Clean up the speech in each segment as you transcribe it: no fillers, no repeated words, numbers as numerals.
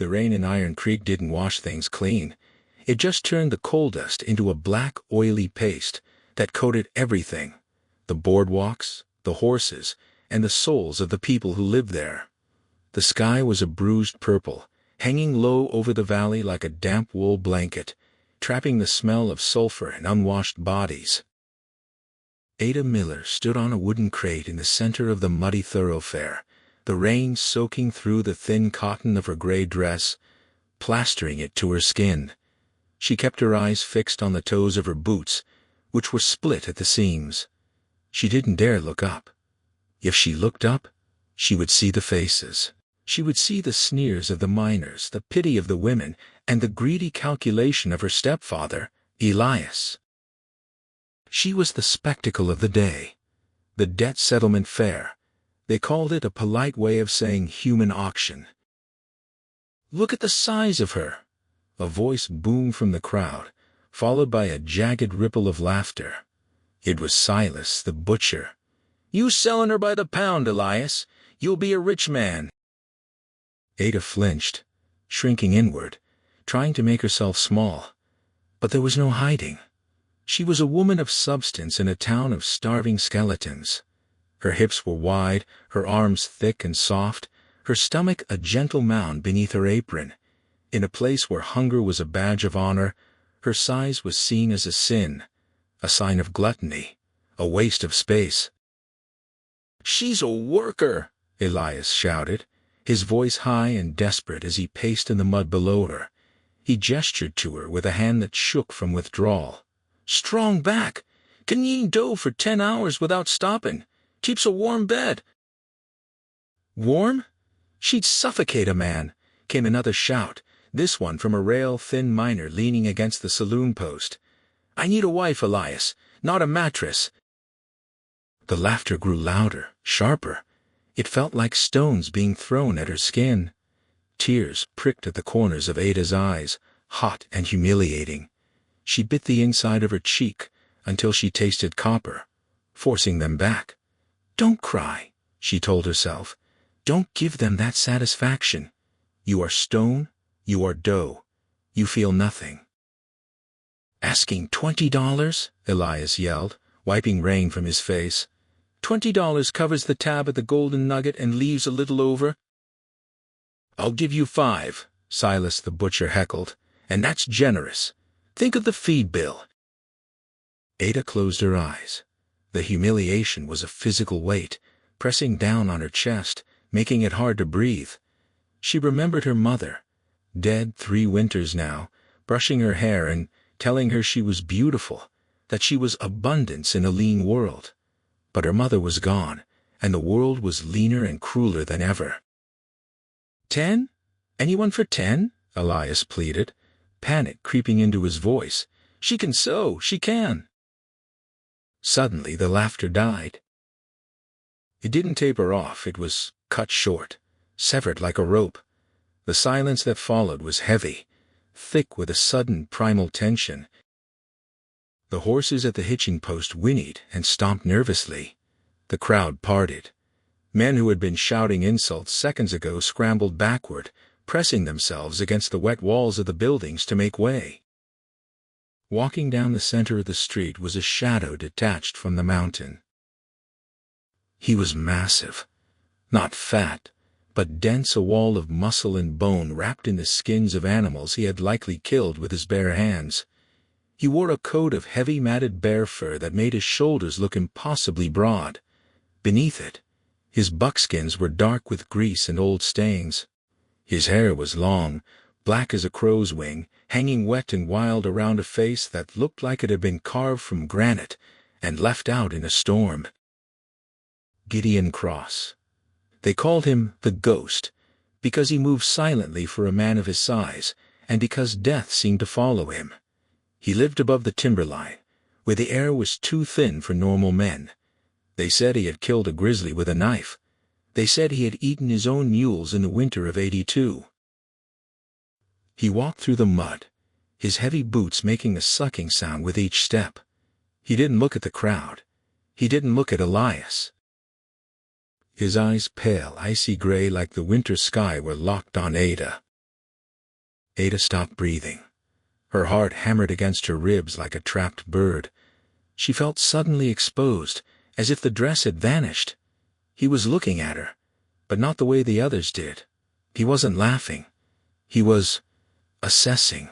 The rain in Iron Creek didn't wash things clean. It just turned the coal dust into a black, oily paste that coated everything: the boardwalks, the horses, and the souls of the people who lived there. The sky was a bruised purple, hanging low over the valley like a damp wool blanket, trapping the smell of sulfur and unwashed bodies. Ada Miller stood on a wooden crate in the center of the muddy thoroughfare, the rain soaking through the thin cotton of her gray dress, plastering it to her skin. She kept her eyes fixed on the toes of her boots, which were split at the seams. She didn't dare look up. If she looked up, she would see the faces. She would see the sneers of the miners, the pity of the women, and the greedy calculation of her stepfather, Elias. She was the spectacle of the day. The debt settlement fair. They called it a polite way of saying human auction. "Look at the size of her!" A voice boomed from the crowd, followed by a jagged ripple of laughter. It was Silas, the butcher. "You selling her by the pound, Elias. You'll be a rich man." Ada flinched, shrinking inward, trying to make herself small. But there was no hiding. She was a woman of substance in a town of starving skeletons. Her hips were wide, her arms thick and soft, her stomach a gentle mound beneath her apron. In a place where hunger was a badge of honor, her size was seen as a sin, a sign of gluttony, a waste of space. "She's a worker!" Elias shouted, his voice high and desperate as he paced in the mud below her. He gestured to her with a hand that shook from withdrawal. "Strong back! Can eat dough for 10 hours without stopping. Keeps a warm bed." "Warm? She'd suffocate a man," came another shout, this one from a rail-thin miner leaning against the saloon post. "I need a wife, Elias, not a mattress." The laughter grew louder, sharper. It felt like stones being thrown at her skin. Tears pricked at the corners of Ada's eyes, hot and humiliating. She bit the inside of her cheek until she tasted copper, forcing them back. "Don't cry," she told herself. "Don't give them that satisfaction. You are stone, you are dough. You feel nothing." "Asking $20?" Elias yelled, wiping rain from his face. $20 covers the tab at the Golden Nugget and leaves a little over." "I'll give you 5, Silas the butcher heckled, "and that's generous. Think of the feed bill." Ada closed her eyes. The humiliation was a physical weight, pressing down on her chest, making it hard to breathe. She remembered her mother, dead 3 winters now, brushing her hair and telling her she was beautiful, that she was abundance in a lean world. But her mother was gone, and the world was leaner and crueler than ever. "10? Anyone for 10? Elias pleaded, panic creeping into his voice. "She can sew, she can." Suddenly the laughter died. It didn't taper off, it was cut short, severed like a rope. The silence that followed was heavy, thick with a sudden primal tension. The horses at the hitching post whinnied and stomped nervously. The crowd parted. Men who had been shouting insults seconds ago scrambled backward, pressing themselves against the wet walls of the buildings to make way. Walking down the center of the street was a shadow detached from the mountain. He was massive, not fat, but dense, a wall of muscle and bone wrapped in the skins of animals he had likely killed with his bare hands. He wore a coat of heavy matted bear fur that made his shoulders look impossibly broad. Beneath it, his buckskins were dark with grease and old stains. His hair was long, black as a crow's wing, hanging wet and wild around a face that looked like it had been carved from granite and left out in a storm. Gideon Cross. They called him the Ghost, because he moved silently for a man of his size, and because death seemed to follow him. He lived above the timberline, where the air was too thin for normal men. They said he had killed a grizzly with a knife. They said he had eaten his own mules in the winter of '82. He walked through the mud, his heavy boots making a sucking sound with each step. He didn't look at the crowd. He didn't look at Elias. His eyes, pale, icy gray like the winter sky, were locked on Ada. Ada stopped breathing. Her heart hammered against her ribs like a trapped bird. She felt suddenly exposed, as if the dress had vanished. He was looking at her, but not the way the others did. He wasn't laughing. He was assessing.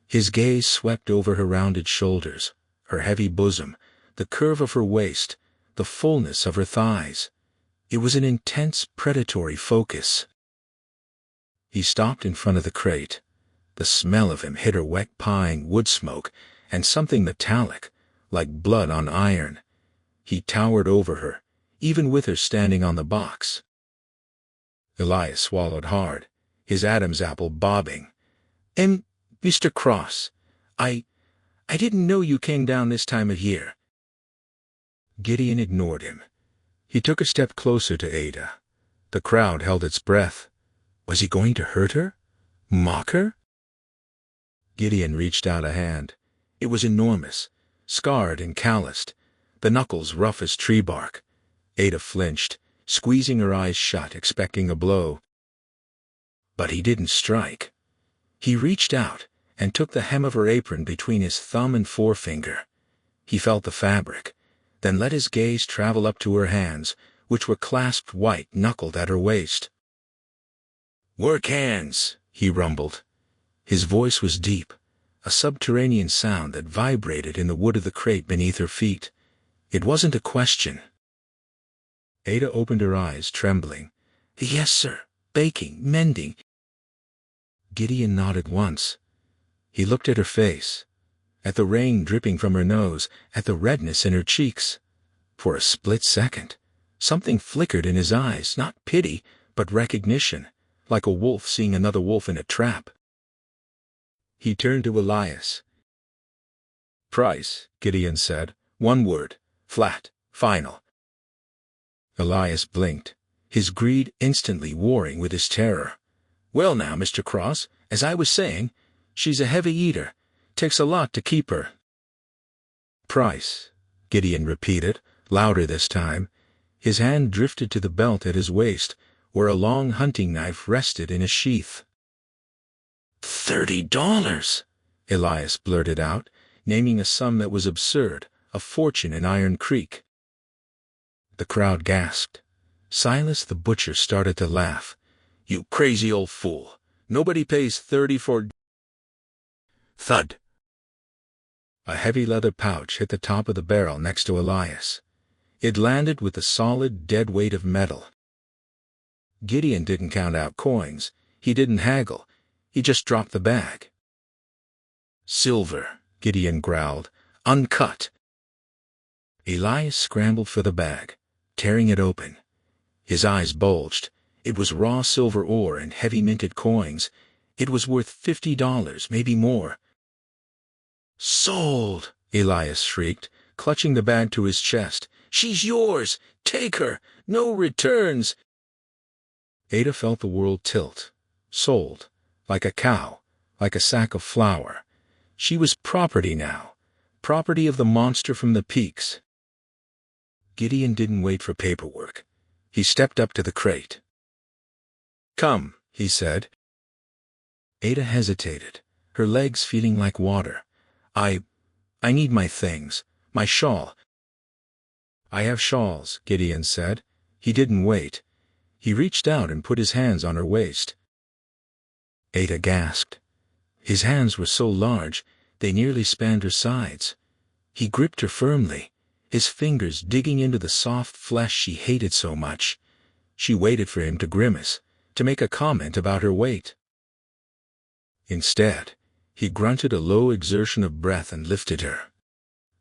His gaze swept over her rounded shoulders, her heavy bosom, the curve of her waist, the fullness of her thighs. It was an intense, predatory focus. He stopped in front of the crate. The smell of him hit her wet pine wood smoke and something metallic, like blood on iron. He towered over her, even with her standing on the box. Elias swallowed hard, his Adam's apple bobbing. Mr. Cross, I didn't know you came down this time of year." Gideon ignored him. He took a step closer to Ada. The crowd held its breath. Was he going to hurt her? Mock her? Gideon reached out a hand. It was enormous, scarred and calloused, the knuckles rough as tree bark. Ada flinched, squeezing her eyes shut, expecting a blow. But he didn't strike. He reached out and took the hem of her apron between his thumb and forefinger. He felt the fabric, then let his gaze travel up to her hands, which were clasped white-knuckled at her waist. "Work hands," he rumbled. His voice was deep, a subterranean sound that vibrated in the wood of the crate beneath her feet. It wasn't a question. Ada opened her eyes, trembling. "Yes, sir. Baking, mending." Gideon nodded once. He looked at her face, at the rain dripping from her nose, at the redness in her cheeks. For a split second, something flickered in his eyes, not pity, but recognition, like a wolf seeing another wolf in a trap. He turned to Elias. "Price," Gideon said. "One word. Flat. Final." Elias blinked, his greed instantly warring with his terror. "Well now, Mr. Cross, as I was saying, she's a heavy eater. Takes a lot to keep her." "Price," Gideon repeated, louder this time. His hand drifted to the belt at his waist, where a long hunting knife rested in a sheath. $30, Elias blurted out, naming a sum that was absurd, a fortune in Iron Creek. The crowd gasped. Silas the butcher started to laugh. "You crazy old fool. Nobody pays 30 for—" Thud. A heavy leather pouch hit the top of the barrel next to Elias. It landed with the solid, dead weight of metal. Gideon didn't count out coins. He didn't haggle. He just dropped the bag. "Silver," Gideon growled. "Uncut." Elias scrambled for the bag, tearing it open. His eyes bulged. It was raw silver ore and heavy minted coins. It was worth $50, maybe more. "Sold!" Elias shrieked, clutching the bag to his chest. "She's yours! Take her! No returns!" Ada felt the world tilt. Sold. Like a cow. Like a sack of flour. She was property now. Property of the monster from the peaks. Gideon didn't wait for paperwork. He stepped up to the crate. "Come," he said. Ada hesitated, her legs feeling like water. I need my things. My shawl." "I have shawls," Gideon said. He didn't wait. He reached out and put his hands on her waist. Ada gasped. His hands were so large, they nearly spanned her sides. He gripped her firmly, his fingers digging into the soft flesh she hated so much. She waited for him to grimace, to make a comment about her weight. Instead, he grunted a low exertion of breath and lifted her.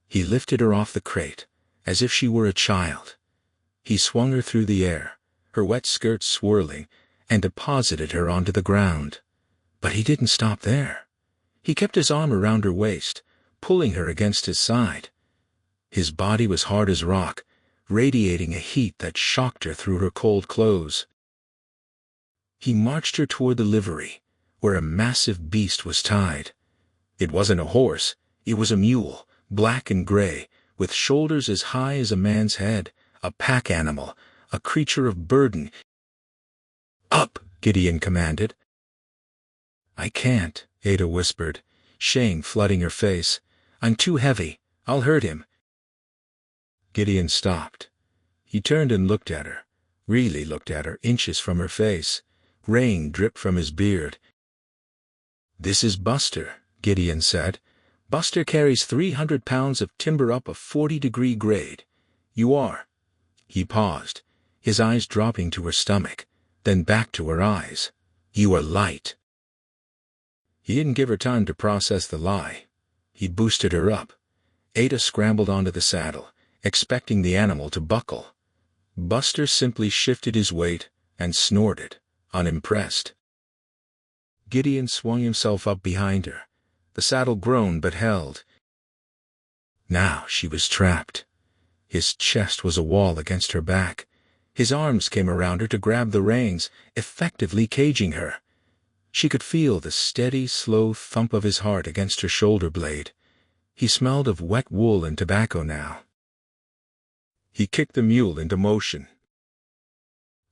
He lifted her off the crate, as if she were a child. He swung her through the air, her wet skirts swirling, and deposited her onto the ground. But he didn't stop there. He kept his arm around her waist, pulling her against his side. His body was hard as rock, radiating a heat that shocked her through her cold clothes. He marched her toward the livery, where a massive beast was tied. It wasn't a horse, it was a mule, black and gray, with shoulders as high as a man's head, a pack animal, a creature of burden. "Up," Gideon commanded. "I can't," Ada whispered, shame flooding her face. "I'm too heavy. I'll hurt him." Gideon stopped. He turned and looked at her, really looked at her, inches from her face. Rain dripped from his beard. "This is Buster," Gideon said. "Buster carries 300 pounds of timber up a 40-degree grade. You are." He paused, his eyes dropping to her stomach, then back to her eyes. "You are light." He didn't give her time to process the lie. He boosted her up. Ada scrambled onto the saddle, expecting the animal to buckle. Buster simply shifted his weight and snorted, unimpressed. Gideon swung himself up behind her. The saddle groaned but held. Now she was trapped. His chest was a wall against her back. His arms came around her to grab the reins, effectively caging her. She could feel the steady, slow thump of his heart against her shoulder blade. He smelled of wet wool and tobacco now. He kicked the mule into motion.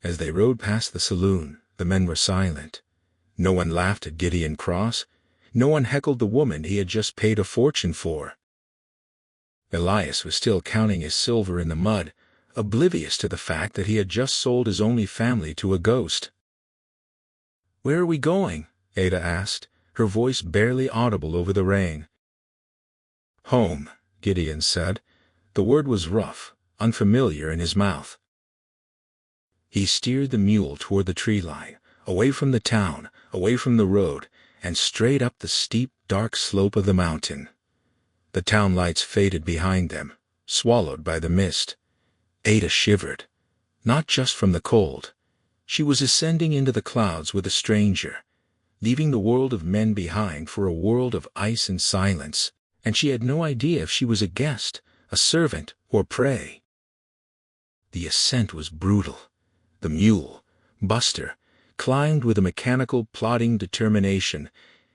As they rode past the saloon, the men were silent. No one laughed at Gideon Cross. No one heckled the woman he had just paid a fortune for. Elias was still counting his silver in the mud, oblivious to the fact that he had just sold his only family to a ghost. "Where are we going?" Ada asked, her voice barely audible over the rain. "Home," Gideon said. The word was rough, unfamiliar in his mouth. He steered the mule toward the tree line, away from the town, away from the road, and straight up the steep, dark slope of the mountain. The town lights faded behind them, swallowed by the mist. Ada shivered, not just from the cold. She was ascending into the clouds with a stranger, leaving the world of men behind for a world of ice and silence, and she had no idea if she was a guest, a servant, or prey. The ascent was brutal. The mule, Buster, climbed with a mechanical, plodding determination,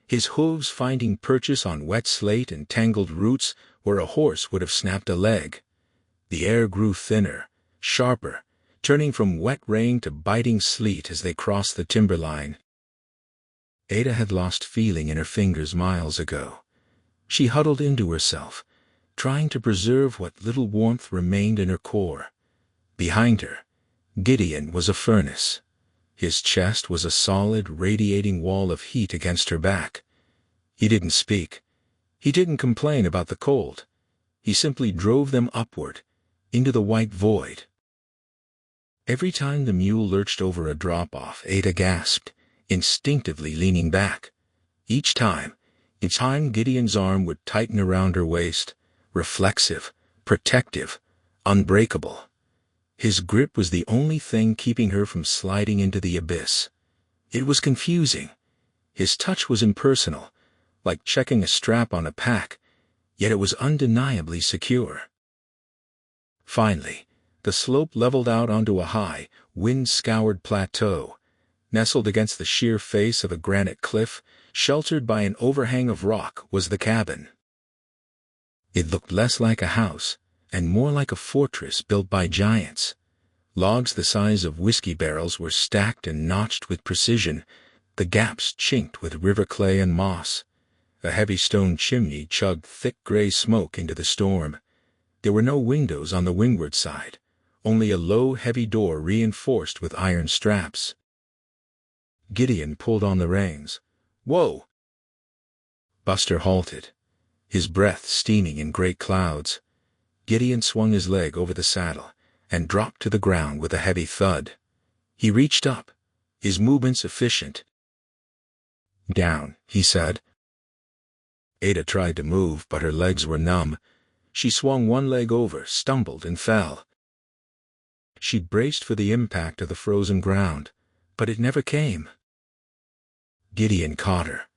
his hooves finding purchase on wet slate and tangled roots where a horse would have snapped a leg. The air grew thinner, sharper, turning from wet rain to biting sleet as they crossed the timberline. Ada had lost feeling in her fingers miles ago. She huddled into herself, trying to preserve what little warmth remained in her core. Behind her, Gideon was a furnace. His chest was a solid, radiating wall of heat against her back. He didn't speak. He didn't complain about the cold. He simply drove them upward, into the white void. Every time the mule lurched over a drop-off, Ada gasped, instinctively leaning back. Each time Gideon's arm would tighten around her waist, reflexive, protective, unbreakable. His grip was the only thing keeping her from sliding into the abyss. It was confusing. His touch was impersonal, like checking a strap on a pack, yet it was undeniably secure. Finally, the slope leveled out onto a high, wind-scoured plateau. Nestled against the sheer face of a granite cliff, sheltered by an overhang of rock, was the cabin. It looked less like a house, and more like a fortress built by giants. Logs the size of whiskey barrels were stacked and notched with precision, the gaps chinked with river clay and moss. A heavy stone chimney chugged thick gray smoke into the storm. There were no windows on the windward side, only a low, heavy door reinforced with iron straps. Gideon pulled on the reins. "Whoa!" Buster halted, his breath steaming in great clouds. Gideon swung his leg over the saddle and dropped to the ground with a heavy thud. He reached up, his movements efficient. "Down," he said. Ada tried to move, but her legs were numb. She swung one leg over, stumbled, and fell. She braced for the impact of the frozen ground, but it never came. Gideon caught her.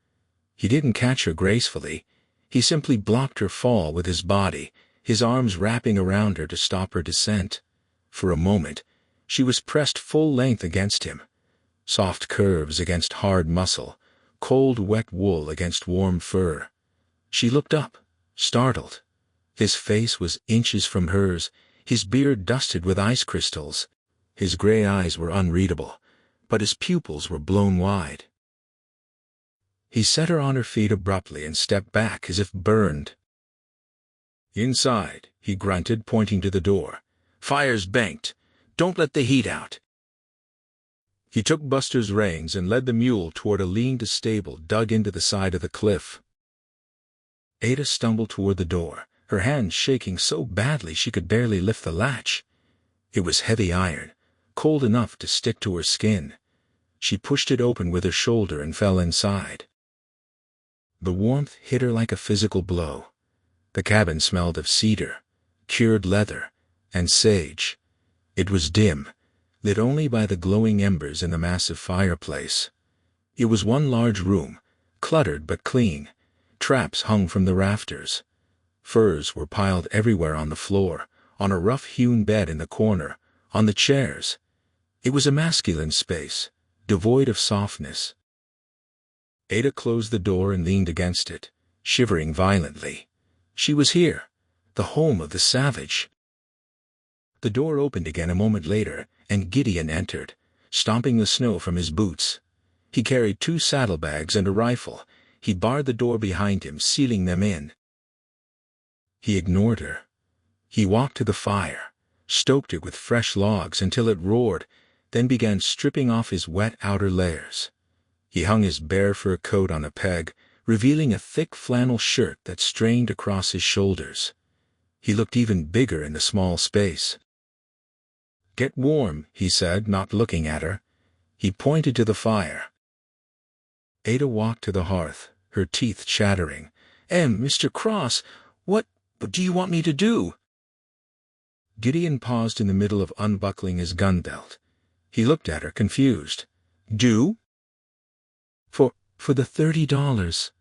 He didn't catch her gracefully. He simply blocked her fall with his body, his arms wrapping around her to stop her descent. For a moment, she was pressed full length against him. Soft curves against hard muscle, cold wet wool against warm fur. She looked up, startled. His face was inches from hers, his beard dusted with ice crystals. His gray eyes were unreadable, but his pupils were blown wide. He set her on her feet abruptly and stepped back as if burned. "Inside," he grunted, pointing to the door. "Fire's banked. Don't let the heat out." He took Buster's reins and led the mule toward a lean-to stable dug into the side of the cliff. Ada stumbled toward the door, her hand shaking so badly she could barely lift the latch. It was heavy iron, cold enough to stick to her skin. She pushed it open with her shoulder and fell inside. The warmth hit her like a physical blow. The cabin smelled of cedar, cured leather, and sage. It was dim, lit only by the glowing embers in the massive fireplace. It was one large room, cluttered but clean. Traps hung from the rafters. Furs were piled everywhere on the floor, on a rough-hewn bed in the corner, on the chairs. It was a masculine space, devoid of softness. Ada closed the door and leaned against it, shivering violently. She was here, the home of the savage. The door opened again a moment later, and Gideon entered, stomping the snow from his boots. He carried 2 saddlebags and a rifle. He barred the door behind him, sealing them in. He ignored her. He walked to the fire, stoked it with fresh logs until it roared, then began stripping off his wet outer layers. He hung his bare fur coat on a peg, revealing a thick flannel shirt that strained across his shoulders. He looked even bigger in the small space. "Get warm," he said, not looking at her. He pointed to the fire. Ada walked to the hearth, her teeth chattering. Mr. Cross, what do you want me to do?" Gideon paused in the middle of unbuckling his gun belt. He looked at her, confused. "Do?" For the $30,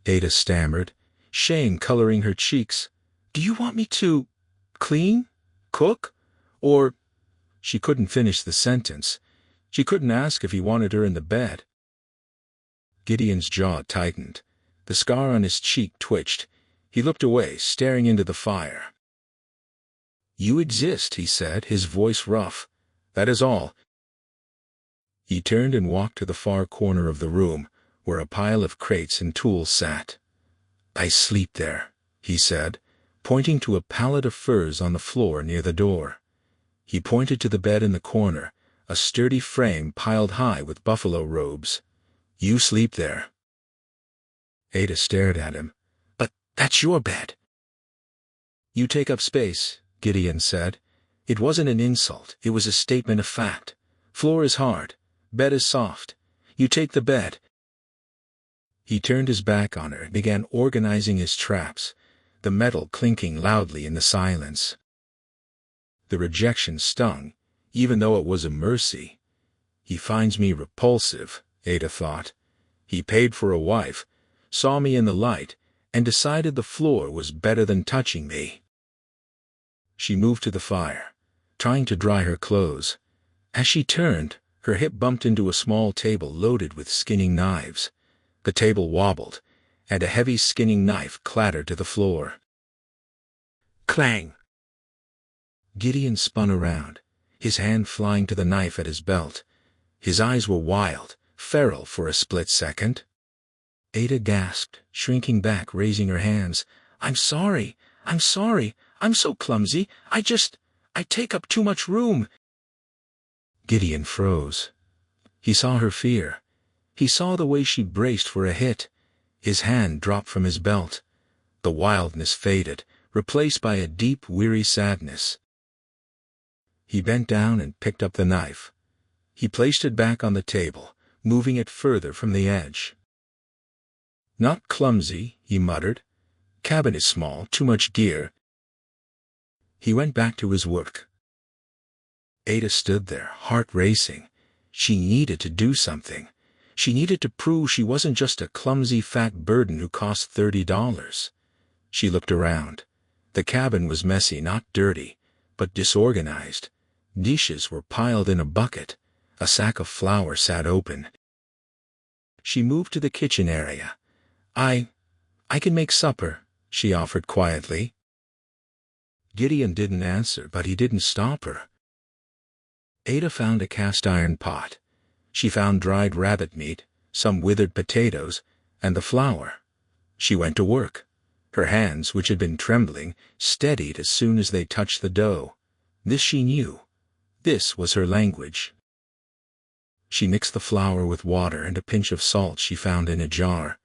Ada stammered, shame coloring her cheeks. "Do you want me to clean? Cook? Or—" She couldn't finish the sentence. She couldn't ask if he wanted her in the bed. Gideon's jaw tightened. The scar on his cheek twitched. He looked away, staring into the fire. "You exist," he said, his voice rough. "That is all." He turned and walked to the far corner of the room, where a pile of crates and tools sat. "I sleep there," he said, pointing to a pallet of furs on the floor near the door. He pointed to the bed in the corner, a sturdy frame piled high with buffalo robes. "You sleep there." Ada stared at him. "But that's your bed." "You take up space," Gideon said. It wasn't an insult, it was a statement of fact. "Floor is hard, bed is soft. You take the bed." He turned his back on her and began organizing his traps, the metal clinking loudly in the silence. The rejection stung, even though it was a mercy. He finds me repulsive, Ada thought. He paid for a wife, saw me in the light, and decided the floor was better than touching me. She moved to the fire, trying to dry her clothes. As she turned, her hip bumped into a small table loaded with skinning knives. The table wobbled, and a heavy skinning knife clattered to the floor. Clang! Gideon spun around, his hand flying to the knife at his belt. His eyes were wild, feral for a split second. Ada gasped, shrinking back, raising her hands. I'm sorry. I'm so clumsy. I take up too much room." Gideon froze. He saw her fear. He saw the way she braced for a hit. His hand dropped from his belt. The wildness faded, replaced by a deep, weary sadness. He bent down and picked up the knife. He placed it back on the table, moving it further from the edge. "Not clumsy," he muttered. "Cabin is small, too much gear." He went back to his work. Ada stood there, heart racing. She needed to do something. She needed to prove she wasn't just a clumsy fat burden who cost $30. She looked around. The cabin was messy, not dirty, but disorganized. Dishes were piled in a bucket. A sack of flour sat open. She moved to the kitchen area. I can make supper," she offered quietly. Gideon didn't answer, but he didn't stop her. Ada found a cast-iron pot. She found dried rabbit meat, some withered potatoes, And the flour. She went to work. Her hands, which had been trembling, steadied as soon as they touched the dough. This she knew. This was her language. She mixed the flour with water and a pinch of salt she found in a jar.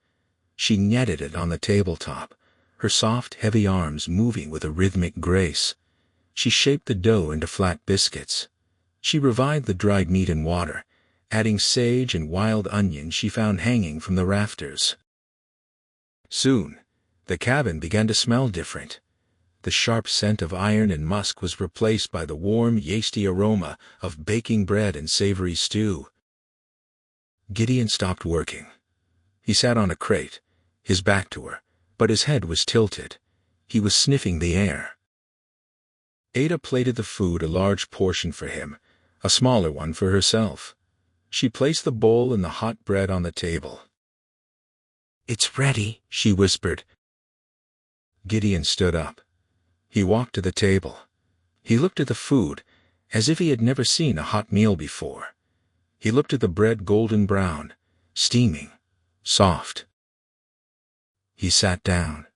She kneaded it on the tabletop, her soft, heavy arms moving with a rhythmic grace. She shaped the dough into flat biscuits. She revived the dried meat in water, adding sage and wild onion she found hanging from the rafters. Soon, the cabin began to smell different. The sharp scent of iron and musk was replaced by the warm, yeasty aroma of baking bread and savory stew. Gideon stopped working. He sat on a crate, his back to her, but his head was tilted. He was sniffing the air. Ada plated the food, a large portion for him, a smaller one for herself. She placed the bowl and the hot bread on the table. "It's ready," she whispered. Gideon stood up. He walked to the table. He looked at the food, as if he had never seen a hot meal before. He looked at the bread, golden brown, steaming, soft. He sat down.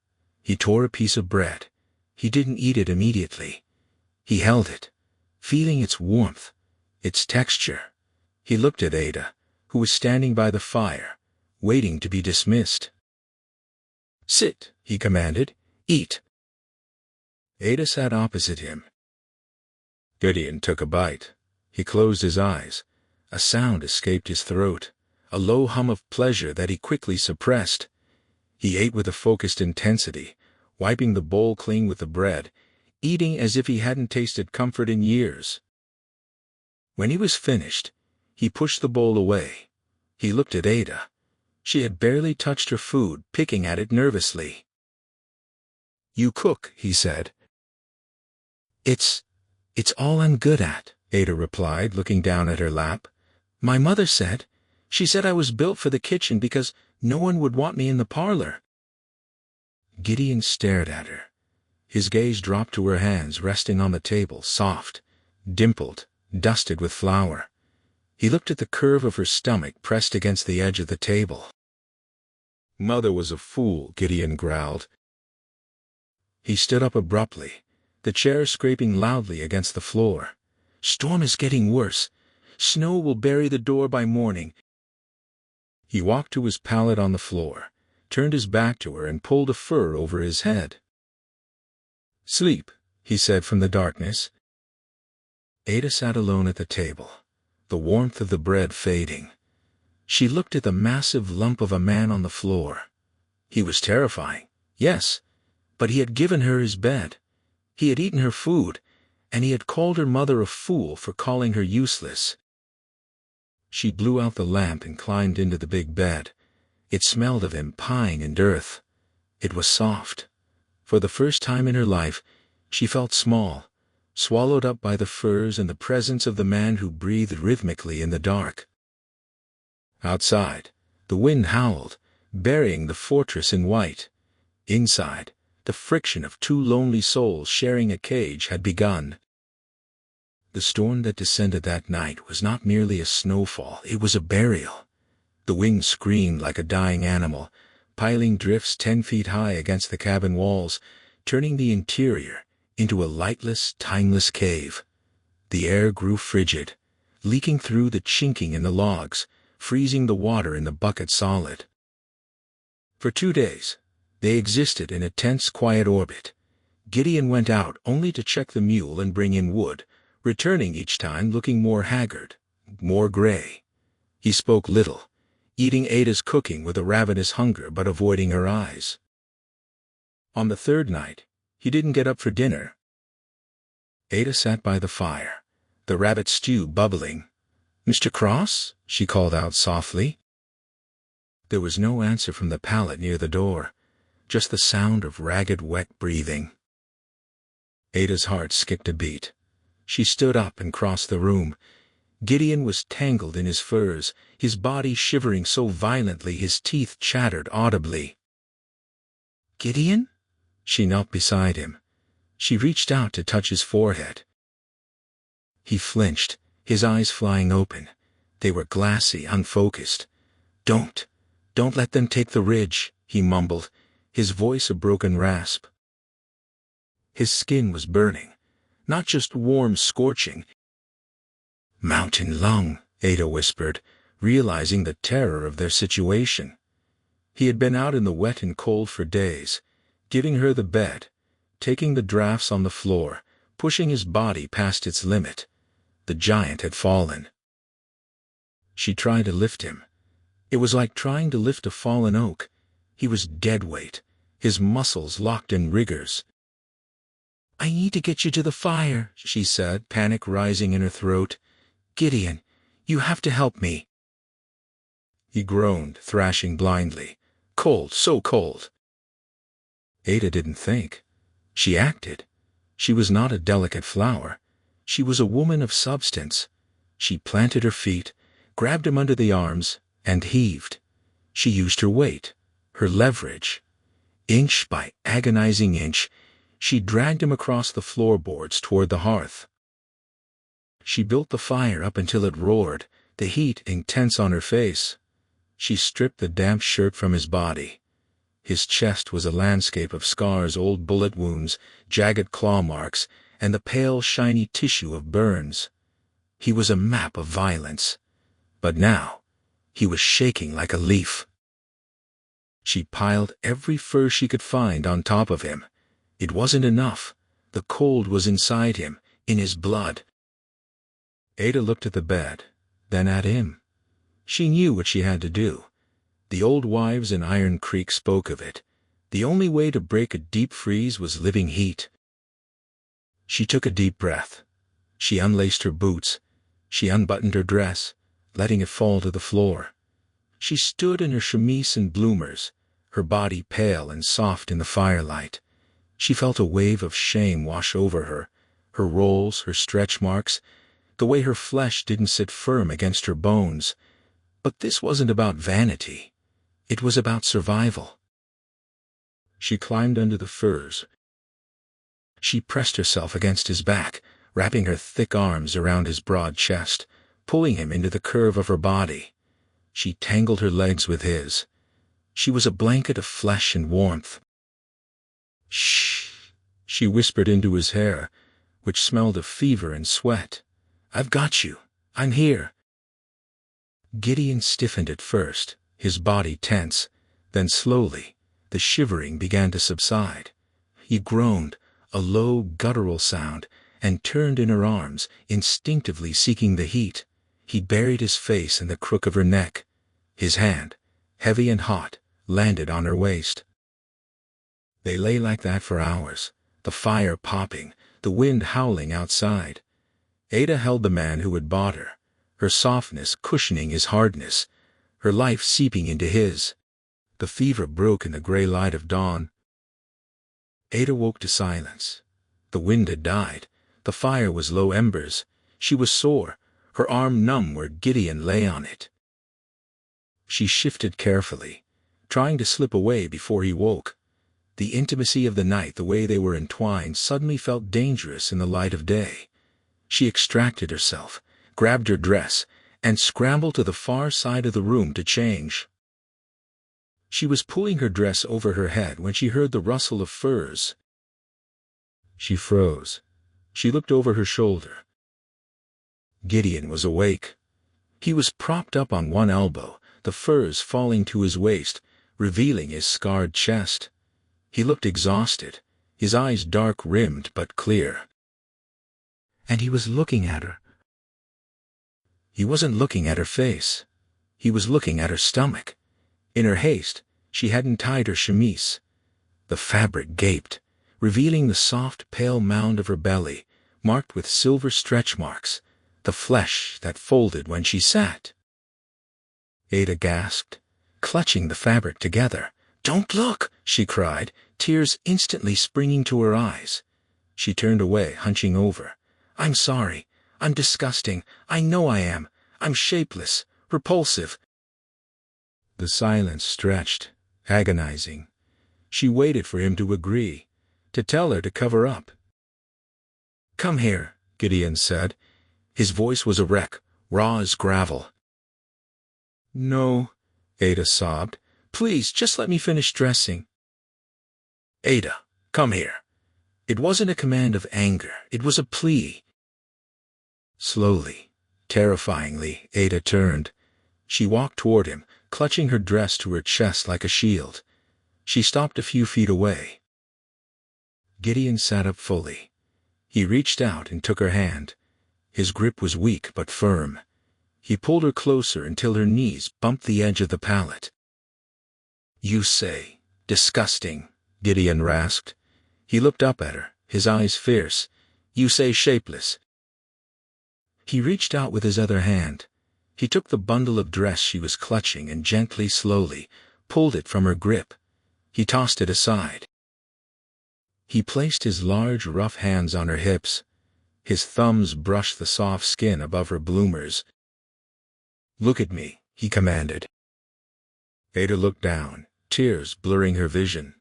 He tore a piece of bread. He didn't eat it immediately. He held it, feeling its warmth, its texture. He looked at Ada, who was standing by the fire, waiting to be dismissed. "Sit," he commanded. "Eat." Ada sat opposite him. Gideon took a bite. He closed his eyes. A sound escaped his throat, a low hum of pleasure that he quickly suppressed. He ate with a focused intensity, wiping the bowl clean with the bread, eating as if he hadn't tasted comfort in years. When he was finished, he pushed the bowl away. He looked at Ada. She had barely touched her food, picking at it nervously. "You cook," he said. It's all I'm good at," Ada replied, looking down at her lap. "My mother said. She said I was built for the kitchen because no one would want me in the parlor." Gideon stared at her. His gaze dropped to her hands resting on the table, soft, dimpled, dusted with flour. He looked at the curve of her stomach pressed against the edge of the table. "Mother was a fool," Gideon growled. He stood up abruptly, the chair scraping loudly against the floor. "Storm is getting worse. Snow will bury the door by morning." He walked to his pallet on the floor, turned his back to her and pulled a fur over his head. "Sleep," he said from the darkness. Ada sat alone at the table, the warmth of the bread fading. She looked at the massive lump of a man on the floor. He was terrifying, yes, but he had given her his bed. He had eaten her food, and he had called her mother a fool for calling her useless. She blew out the lamp and climbed into the big bed. It smelled of him, pine and earth. It was soft. For the first time in her life, she felt small, swallowed up by the furs and the presence of the man who breathed rhythmically in the dark. Outside, the wind howled, burying the fortress in white. Inside, the friction of two lonely souls sharing a cage had begun. The storm that descended that night was not merely a snowfall, it was a burial. The wind screamed like a dying animal, piling drifts 10 feet high against the cabin walls, turning the interior into a lightless, timeless cave. The air grew frigid, leaking through the chinking in the logs, freezing the water in the bucket solid. For 2 days, they existed in a tense, quiet orbit. Gideon went out only to check the mule and bring in wood, returning each time looking more haggard, more gray. He spoke little, eating Ada's cooking with a ravenous hunger but avoiding her eyes. On the 3rd night, he didn't get up for dinner. Ada sat by the fire, the rabbit stew bubbling. "Mr. Cross?" she called out softly. There was no answer from the pallet near the door, just the sound of ragged, wet breathing. Ada's heart skipped a beat. She stood up and crossed the room. Gideon was tangled in his furs, his body shivering so violently his teeth chattered audibly. "Gideon?" She knelt beside him. She reached out to touch his forehead. He flinched, his eyes flying open. They were glassy, unfocused. Don't Don't let them take the ridge, he mumbled, his voice a broken rasp. His skin was burning, not just warm scorching. Mountain lung, Ada whispered, realizing the terror of their situation. He had been out in the wet and cold for days, giving her the bed, taking the drafts on the floor, pushing his body past its limit. The giant had fallen. She tried to lift him. It was like trying to lift a fallen oak. He was dead weight, his muscles locked in rigors. "I need to get you to the fire," she said, panic rising in her throat. "Gideon, you have to help me." He groaned, thrashing blindly. Cold, so cold. Ada didn't think. She acted. She was not a delicate flower. She was a woman of substance. She planted her feet, grabbed him under the arms, and heaved. She used her weight, her leverage. Inch by agonizing inch, she dragged him across the floorboards toward the hearth. She built the fire up until it roared, the heat intense on her face. She stripped the damp shirt from his body. His chest was a landscape of scars, old bullet wounds, jagged claw marks, and the pale, shiny tissue of burns. He was a map of violence. But now, he was shaking like a leaf. She piled every fur she could find on top of him. It wasn't enough. The cold was inside him, in his blood. Ada looked at the bed, then at him. She knew what she had to do. The old wives in Iron Creek spoke of it. The only way to break a deep freeze was living heat. She took a deep breath. She unlaced her boots. She unbuttoned her dress, letting it fall to the floor. She stood in her chemise and bloomers, her body pale and soft in the firelight. She felt a wave of shame wash over her, her rolls, her stretch marks, the way her flesh didn't sit firm against her bones. But this wasn't about vanity. It was about survival. She climbed under the furs. She pressed herself against his back, wrapping her thick arms around his broad chest, pulling him into the curve of her body. She tangled her legs with his. She was a blanket of flesh and warmth. "Shh," she whispered into his hair, which smelled of fever and sweat. "I've got you. I'm here." Gideon stiffened at first, his body tense. Then slowly, the shivering began to subside. He groaned, a low, guttural sound, and turned in her arms, instinctively seeking the heat. He buried his face in the crook of her neck. His hand, heavy and hot, landed on her waist. They lay like that for hours, the fire popping, the wind howling outside. Ada held the man who had bought her, her softness cushioning his hardness, her life seeping into his. The fever broke in the gray light of dawn. Ada woke to silence. The wind had died. The fire was low embers. She was sore, her arm numb where Gideon lay on it. She shifted carefully, trying to slip away before he woke. The intimacy of the night, the way they were entwined, suddenly felt dangerous in the light of day. She extracted herself, grabbed her dress, and scrambled to the far side of the room to change. She was pulling her dress over her head when she heard the rustle of furs. She froze. She looked over her shoulder. Gideon was awake. He was propped up on one elbow, the furs falling to his waist, revealing his scarred chest. He looked exhausted, his eyes dark-rimmed but clear. And he was looking at her. He wasn't looking at her face. He was looking at her stomach. In her haste, she hadn't tied her chemise. The fabric gaped, revealing the soft, pale mound of her belly, marked with silver stretch marks, the flesh that folded when she sat. Ada gasped, clutching the fabric together. "Don't look!" she cried, tears instantly springing to her eyes. She turned away, hunching over. "I'm sorry. I'm disgusting. I know I am. I'm shapeless, repulsive." The silence stretched, agonizing. She waited for him to agree, to tell her to cover up. "Come here," Gideon said. His voice was a wreck, raw as gravel. "No," Ada sobbed. Please, just let me finish dressing. Ada, come here. It wasn't a command of anger, it was a plea. Slowly, terrifyingly, Ada turned. She walked toward him, clutching her dress to her chest like a shield. She stopped a few feet away. Gideon sat up fully. He reached out and took her hand. His grip was weak but firm. He pulled her closer until her knees bumped the edge of the pallet. You say, disgusting, Gideon rasped. He looked up at her, his eyes fierce. You say shapeless. He reached out with his other hand. He took the bundle of dress she was clutching and gently, slowly, pulled it from her grip. He tossed it aside. He placed his large, rough hands on her hips. His thumbs brushed the soft skin above her bloomers. Look at me, he commanded. Ada looked down, tears blurring her vision.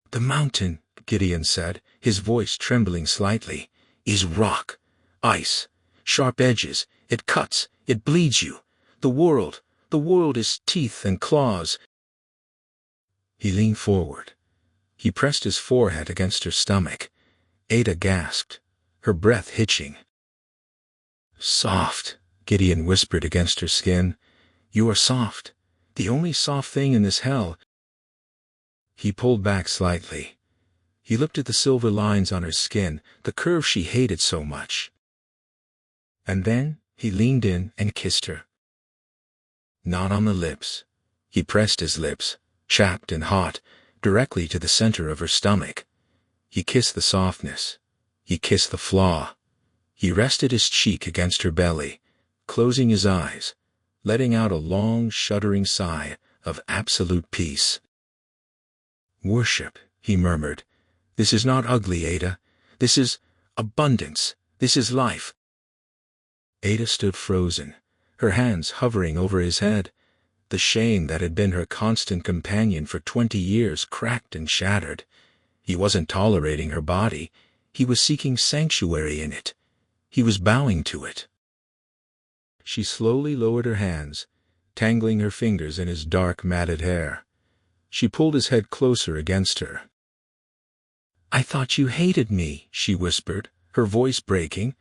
The mountain, Gideon said, his voice trembling slightly, is rock, ice, sharp edges, it cuts, it bleeds you. The world is teeth and claws. He leaned forward. He pressed his forehead against her stomach. Ada gasped, her breath hitching. Soft, Gideon whispered against her skin. You are soft, the only soft thing in this hell. He pulled back slightly. He looked at the silver lines on her skin, the curve she hated so much. And then he leaned in and kissed her. Not on the lips. He pressed his lips, chapped and hot, directly to the center of her stomach. He kissed the softness. He kissed the flaw. He rested his cheek against her belly, closing his eyes, letting out a long, shuddering sigh of absolute peace. Worship, he murmured. This is not ugly, Ada. This is abundance. This is life. Ada stood frozen, her hands hovering over his head. The shame that had been her constant companion for 20 years cracked and shattered. He wasn't tolerating her body. He was seeking sanctuary in it. He was bowing to it. She slowly lowered her hands, tangling her fingers in his dark, matted hair. She pulled his head closer against her. I thought you hated me, she whispered, her voice breaking.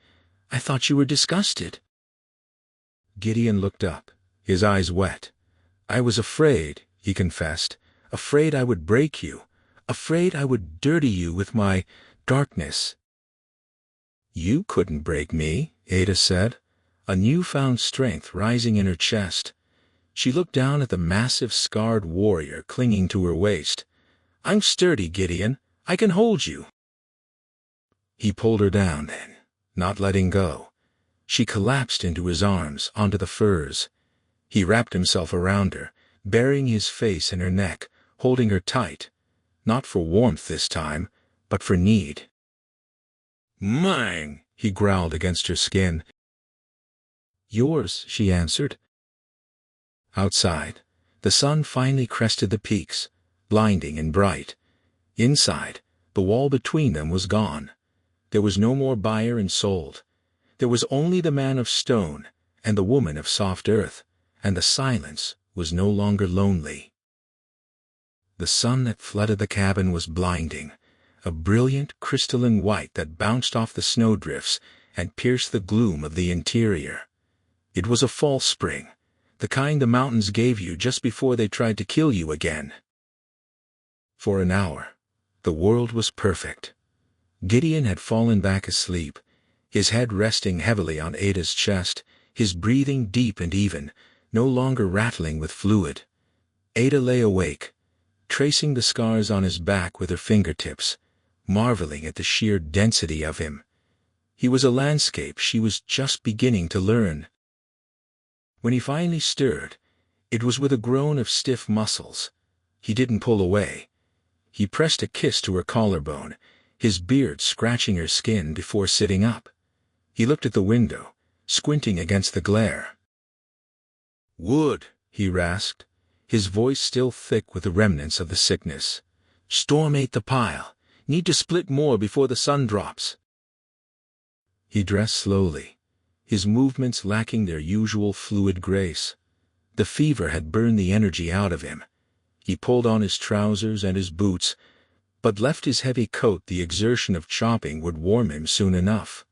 I thought you were disgusted. Gideon looked up, his eyes wet. I was afraid, he confessed, afraid I would break you, afraid I would dirty you with my darkness. You couldn't break me, Ada said, a newfound strength rising in her chest. She looked down at the massive scarred warrior clinging to her waist. I'm sturdy, Gideon. I can hold you. He pulled her down then, not letting go. She collapsed into his arms, onto the furs. He wrapped himself around her, burying his face in her neck, holding her tight, not for warmth this time, but for need. Mine, he growled against her skin. Yours, she answered. Outside, the sun finally crested the peaks, blinding and bright. Inside, the wall between them was gone. There was no more buyer and sold. There was only the man of stone and the woman of soft earth, and the silence was no longer lonely. The sun that flooded the cabin was blinding, a brilliant crystalline white that bounced off the snowdrifts and pierced the gloom of the interior. It was a fall spring, the kind the mountains gave you just before they tried to kill you again. For an hour, the world was perfect. Gideon had fallen back asleep, his head resting heavily on Ada's chest, his breathing deep and even, no longer rattling with fluid. Ada lay awake, tracing the scars on his back with her fingertips, marveling at the sheer density of him. He was a landscape she was just beginning to learn. When he finally stirred, it was with a groan of stiff muscles. He didn't pull away. He pressed a kiss to her collarbone, his beard scratching her skin before sitting up. He looked at the window, squinting against the glare. Wood, he rasped, his voice still thick with the remnants of the sickness. Storm ate the pile. Need to split more before the sun drops. He dressed slowly, his movements lacking their usual fluid grace. The fever had burned the energy out of him. He pulled on his trousers and his boots, but left his heavy coat. The exertion of chopping would warm him soon enough.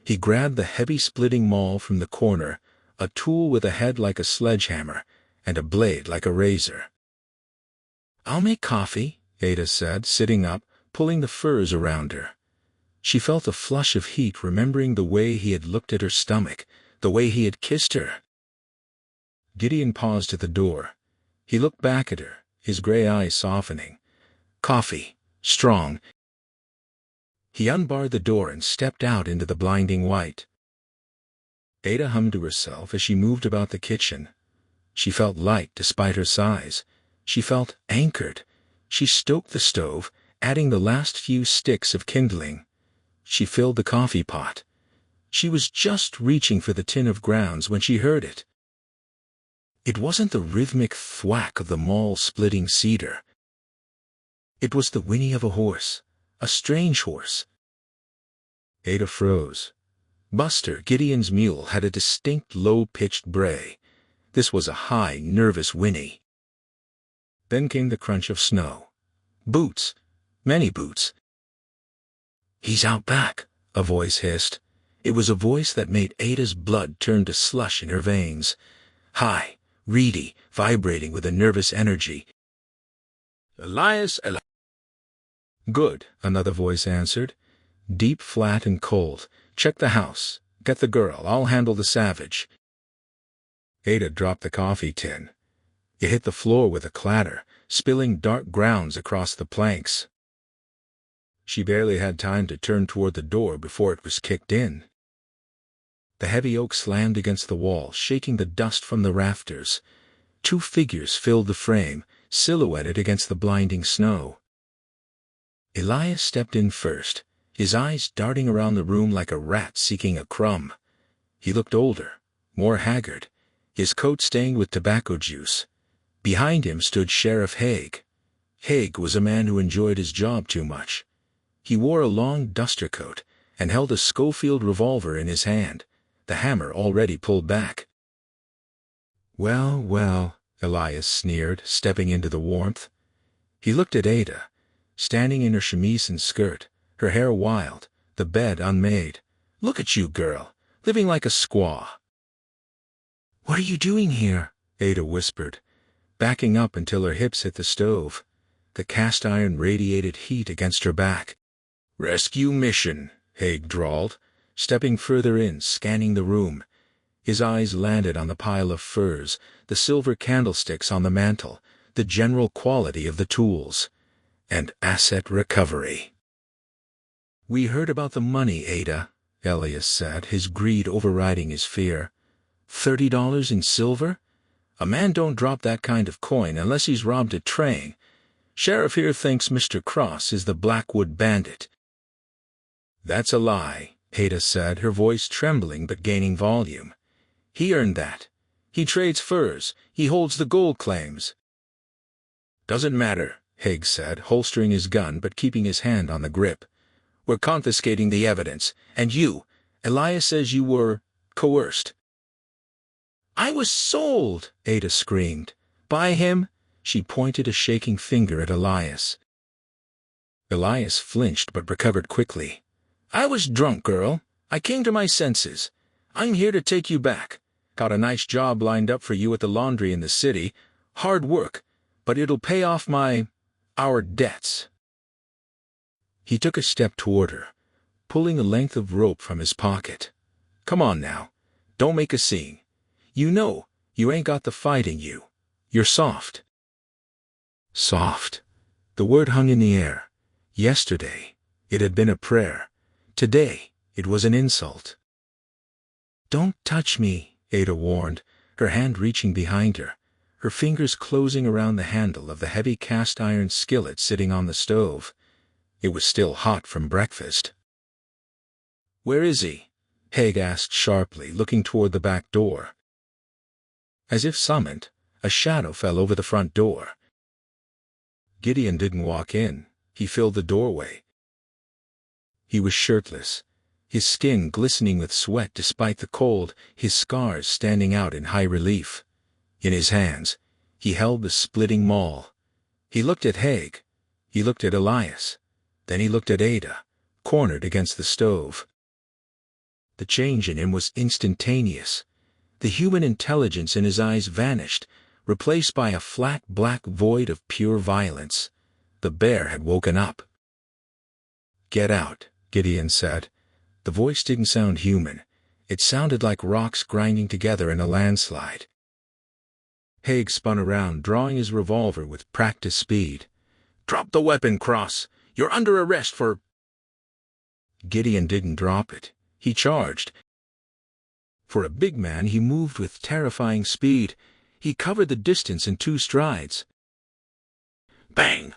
He grabbed the heavy splitting maul from the corner, a tool with a head like a sledgehammer and a blade like a razor. "I'll make coffee," Ada said, sitting up, pulling the furs around her. She felt a flush of heat, remembering the way he had looked at her stomach, the way he had kissed her. Gideon paused at the door. He looked back at her, his gray eyes softening. "Coffee. Strong." He unbarred the door and stepped out into the blinding white. Ada hummed to herself as she moved about the kitchen. She felt light despite her size. She felt anchored. She stoked the stove, adding the last few sticks of kindling. She filled the coffee pot. She was just reaching for the tin of grounds when she heard it. It wasn't the rhythmic thwack of the maul-splitting cedar. It was the whinny of a horse, a strange horse. Ada froze. Buster, Gideon's mule, had a distinct low-pitched bray. This was a high, nervous whinny. Then came the crunch of snow. Boots. Many boots. "He's out back," a voice hissed. It was a voice that made Ada's blood turn to slush in her veins. High, reedy, vibrating with a nervous energy. "Elias, Good," another voice answered. Deep, flat, and cold. "Check the house. Get the girl. I'll handle the savage." Ada dropped the coffee tin. It hit the floor with a clatter, spilling dark grounds across the planks. She barely had time to turn toward the door before it was kicked in. The heavy oak slammed against the wall, shaking the dust from the rafters. Two figures filled the frame, silhouetted against the blinding snow. Elias stepped in first, his eyes darting around the room like a rat seeking a crumb. He looked older, more haggard, his coat stained with tobacco juice. Behind him stood Sheriff Haig. Haig was a man who enjoyed his job too much. He wore a long duster coat and held a Schofield revolver in his hand, the hammer already pulled back. "Well, well," Elias sneered, stepping into the warmth. He looked at Ada, standing in her chemise and skirt, her hair wild, the bed unmade. "Look at you, girl, living like a squaw." "What are you doing here?" Ada whispered, backing up until her hips hit the stove. The cast iron radiated heat against her back. "Rescue mission," Haig drawled, stepping further in, scanning the room. His eyes landed on the pile of furs, the silver candlesticks on the mantel, the general quality of the tools. And asset recovery. "We heard about the money, Ada," Elias said, his greed overriding his fear. $30 in silver? A man don't drop that kind of coin unless he's robbed a train. Sheriff here thinks Mr. Cross is the Blackwood bandit." "That's a lie," Ada said, her voice trembling but gaining volume. "He earned that. He trades furs. He holds the gold claims." "Doesn't matter," Haig said, holstering his gun but keeping his hand on the grip. "We're confiscating the evidence, and you, Elias says you were coerced." "I was sold!" Ada screamed. "By him?" She pointed a shaking finger at Elias. Elias flinched but recovered quickly. "I was drunk, girl. I came to my senses. I'm here to take you back. Got a nice job lined up for you at the laundry in the city. Hard work, but it'll pay off our debts." He took a step toward her, pulling a length of rope from his pocket. "Come on now. Don't make a scene. You know, you ain't got the fight in you. You're soft." Soft. The word hung in the air. Yesterday, it had been a prayer. Today, it was an insult. "Don't touch me," Ada warned, her hand reaching behind her, her fingers closing around the handle of the heavy cast-iron skillet sitting on the stove. It was still hot from breakfast. "Where is he?" Haig asked sharply, looking toward the back door. As if summoned, a shadow fell over the front door. Gideon didn't walk in. He filled the doorway. He was shirtless, his skin glistening with sweat despite the cold, his scars standing out in high relief. In his hands, he held the splitting maul. He looked at Haig. He looked at Elias. Then he looked at Ada, cornered against the stove. The change in him was instantaneous. The human intelligence in his eyes vanished, replaced by a flat black void of pure violence. The bear had woken up. "Get out," Gideon said. The voice didn't sound human. It sounded like rocks grinding together in a landslide. Haig spun around, drawing his revolver with practiced speed. "Drop the weapon, Cross. You're under arrest for—" Gideon didn't drop it. He charged. For a big man, he moved with terrifying speed. He covered the distance in 2 strides. Bang!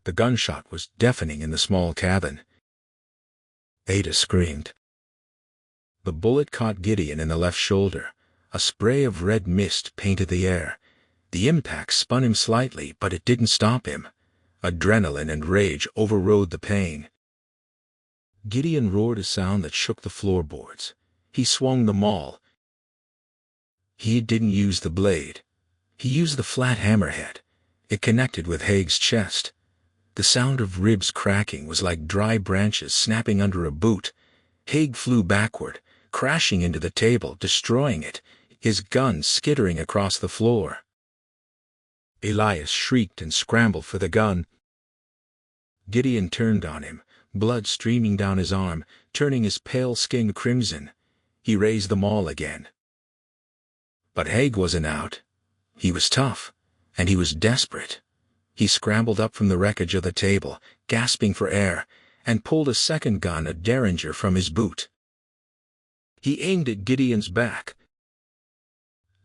The gunshot was deafening in the small cabin. Ada screamed. The bullet caught Gideon in the left shoulder. A spray of red mist painted the air. The impact spun him slightly, but it didn't stop him. Adrenaline and rage overrode the pain. Gideon roared a sound that shook the floorboards. He swung the maul. He didn't use the blade. He used the flat hammerhead. It connected with Haig's chest. The sound of ribs cracking was like dry branches snapping under a boot. Haig flew backward, crashing into the table, destroying it, his gun skittering across the floor. Elias shrieked and scrambled for the gun. Gideon turned on him, blood streaming down his arm, turning his pale skin crimson. He raised the maul again. But Haig wasn't out. He was tough, and he was desperate. He scrambled up from the wreckage of the table, gasping for air, and pulled a second gun, a Derringer, from his boot. He aimed at Gideon's back.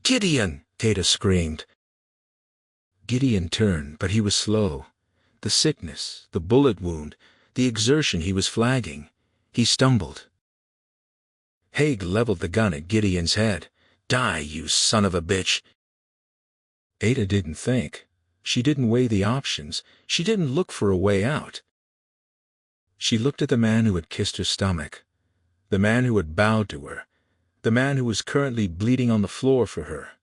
"Gideon!" Ada screamed. Gideon turned, but he was slow. The sickness, the bullet wound, the exertion, he was flagging. He stumbled. Haig leveled the gun at Gideon's head. "Die, you son of a bitch!" Ada didn't think. She didn't weigh the options. She didn't look for a way out. She looked at the man who had kissed her stomach, the man who had bowed to her, the man who was currently bleeding on the floor for her.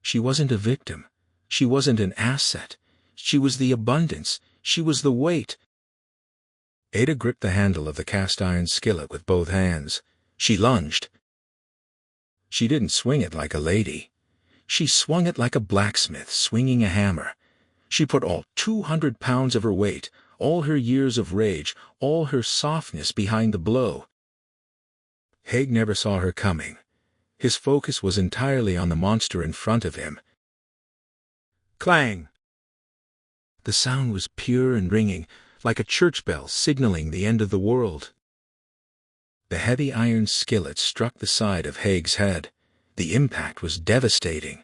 She wasn't a victim. She wasn't an asset. She was the abundance. She was the weight. Ada gripped the handle of the cast-iron skillet with both hands. She lunged. She didn't swing it like a lady. She swung it like a blacksmith swinging a hammer. She put all 200 pounds of her weight, all her years of rage, all her softness behind the blow. Haig never saw her coming. His focus was entirely on the monster in front of him. Clang! The sound was pure and ringing, like a church bell signaling the end of the world. The heavy iron skillet struck the side of Haig's head. The impact was devastating.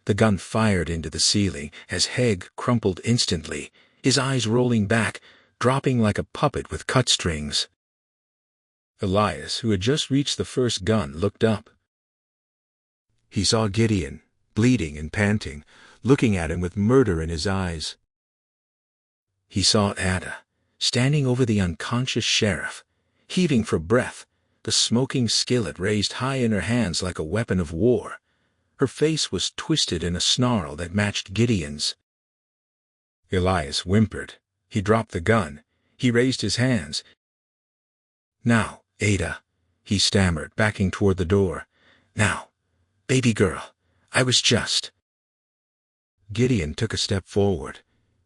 The gun fired into the ceiling as Haig crumpled instantly, his eyes rolling back, dropping like a puppet with cut strings. Elias, who had just reached the first gun, looked up. He saw Gideon, bleeding and panting, looking at him with murder in his eyes. He saw Ada, standing over the unconscious sheriff, heaving for breath, the smoking skillet raised high in her hands like a weapon of war. Her face was twisted in a snarl that matched Gideon's. Elias whimpered. He dropped the gun. He raised his hands. "Now, Ada," he stammered, backing toward the door. "Now, baby girl, I was just—" Gideon took a step forward.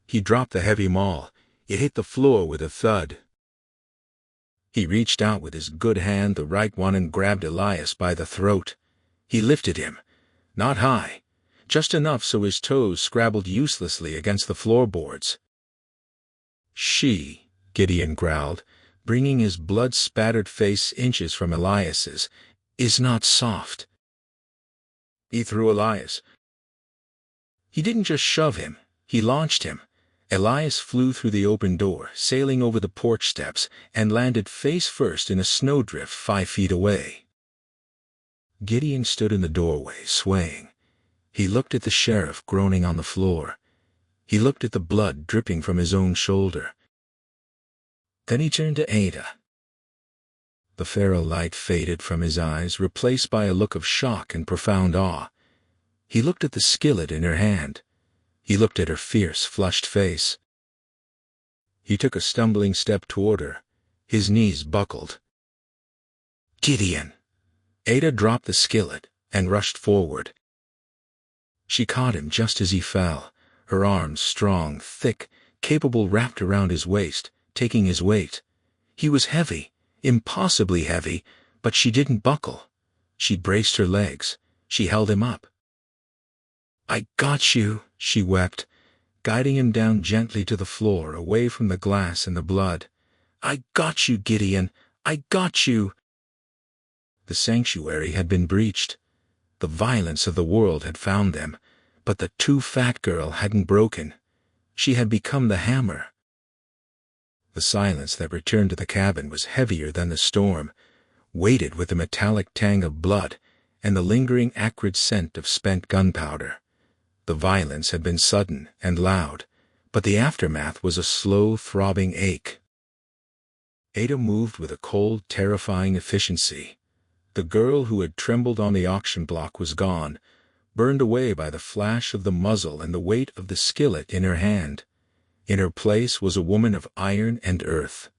He dropped the heavy maul. It hit the floor with a thud. He reached out with his good hand, the right one, and grabbed Elias by the throat. He lifted him. Not high, just enough so his toes scrabbled uselessly against the floorboards. "She," Gideon growled, bringing his blood-spattered face inches from Elias's, "is not soft." He threw Elias. He didn't just shove him, he launched him. Elias flew through the open door, sailing over the porch steps, and landed face first in a snowdrift 5 feet away. Gideon stood in the doorway, swaying. He looked at the sheriff groaning on the floor. He looked at the blood dripping from his own shoulder. Then he turned to Ada. The feral light faded from his eyes, replaced by a look of shock and profound awe. He looked at the skillet in her hand. He looked at her fierce, flushed face. He took a stumbling step toward her. His knees buckled. "Gideon!" Ada dropped the skillet and rushed forward. She caught him just as he fell, her arms strong, thick, capable, wrapped around his waist, taking his weight. He was heavy, impossibly heavy, but she didn't buckle. She braced her legs. She held him up. "I got you," she wept, guiding him down gently to the floor, away from the glass and the blood. "I got you, Gideon. I got you." The sanctuary had been breached. The violence of the world had found them, but the too fat girl hadn't broken. She had become the hammer. The silence that returned to the cabin was heavier than the storm, weighted with the metallic tang of blood and the lingering acrid scent of spent gunpowder. The violence had been sudden and loud, but the aftermath was a slow, throbbing ache. Ada moved with a cold, terrifying efficiency. The girl who had trembled on the auction block was gone, burned away by the flash of the muzzle and the weight of the skillet in her hand. In her place was a woman of iron and earth.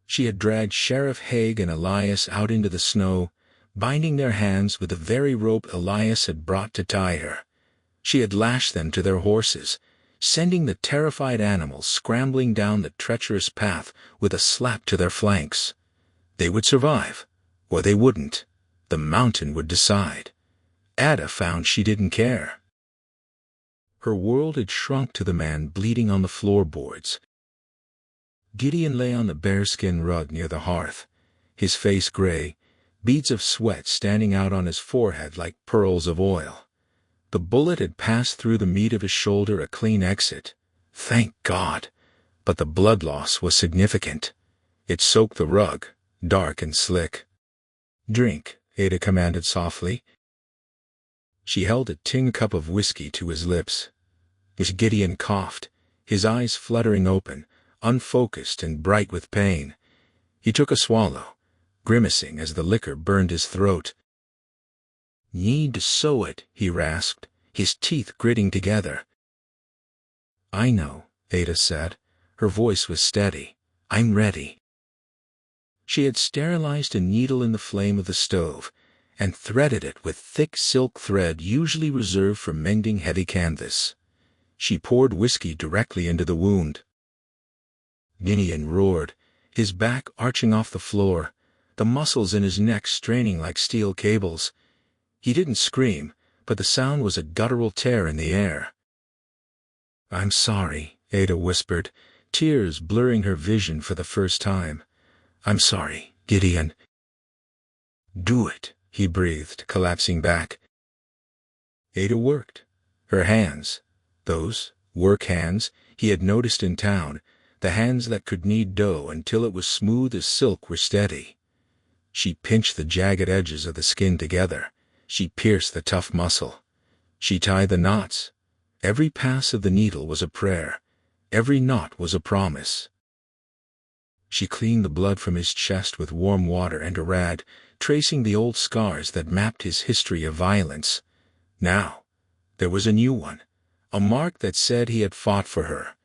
She had dragged Sheriff Haig and Elias out into the snow, binding their hands with the very rope Elias had brought to tie her. She had lashed them to their horses, sending the terrified animals scrambling down the treacherous path with a slap to their flanks. They would survive, or they wouldn't. The mountain would decide. Ada found she didn't care. Her world had shrunk to the man bleeding on the floorboards. Gideon lay on the bearskin rug near the hearth, his face gray, beads of sweat standing out on his forehead like pearls of oil. The bullet had passed through the meat of his shoulder, a clean exit. Thank God! But the blood loss was significant. It soaked the rug, dark and slick. "Drink," Ada commanded softly. She held a tin cup of whiskey to his lips. As Gideon coughed, his eyes fluttering open, unfocused and bright with pain. He took a swallow, grimacing as the liquor burned his throat. "Need to sew it," he rasped, his teeth gritting together. "I know," Ada said. Her voice was steady. "I'm ready." She had sterilized a needle in the flame of the stove and threaded it with thick silk thread usually reserved for mending heavy canvas. She poured whiskey directly into the wound. Gideon roared, his back arching off the floor, the muscles in his neck straining like steel cables. He didn't scream, but the sound was a guttural tear in the air. "I'm sorry," Ada whispered, tears blurring her vision for the first time. "I'm sorry, Gideon." "Do it," he breathed, collapsing back. Ada worked. Her hands, those work hands he had noticed in town, the hands that could knead dough until it was smooth as silk, were steady. She pinched the jagged edges of the skin together. She pierced the tough muscle. She tied the knots. Every pass of the needle was a prayer. Every knot was a promise. She cleaned the blood from his chest with warm water and a rag, tracing the old scars that mapped his history of violence. Now, there was a new one, a mark that said he had fought for her.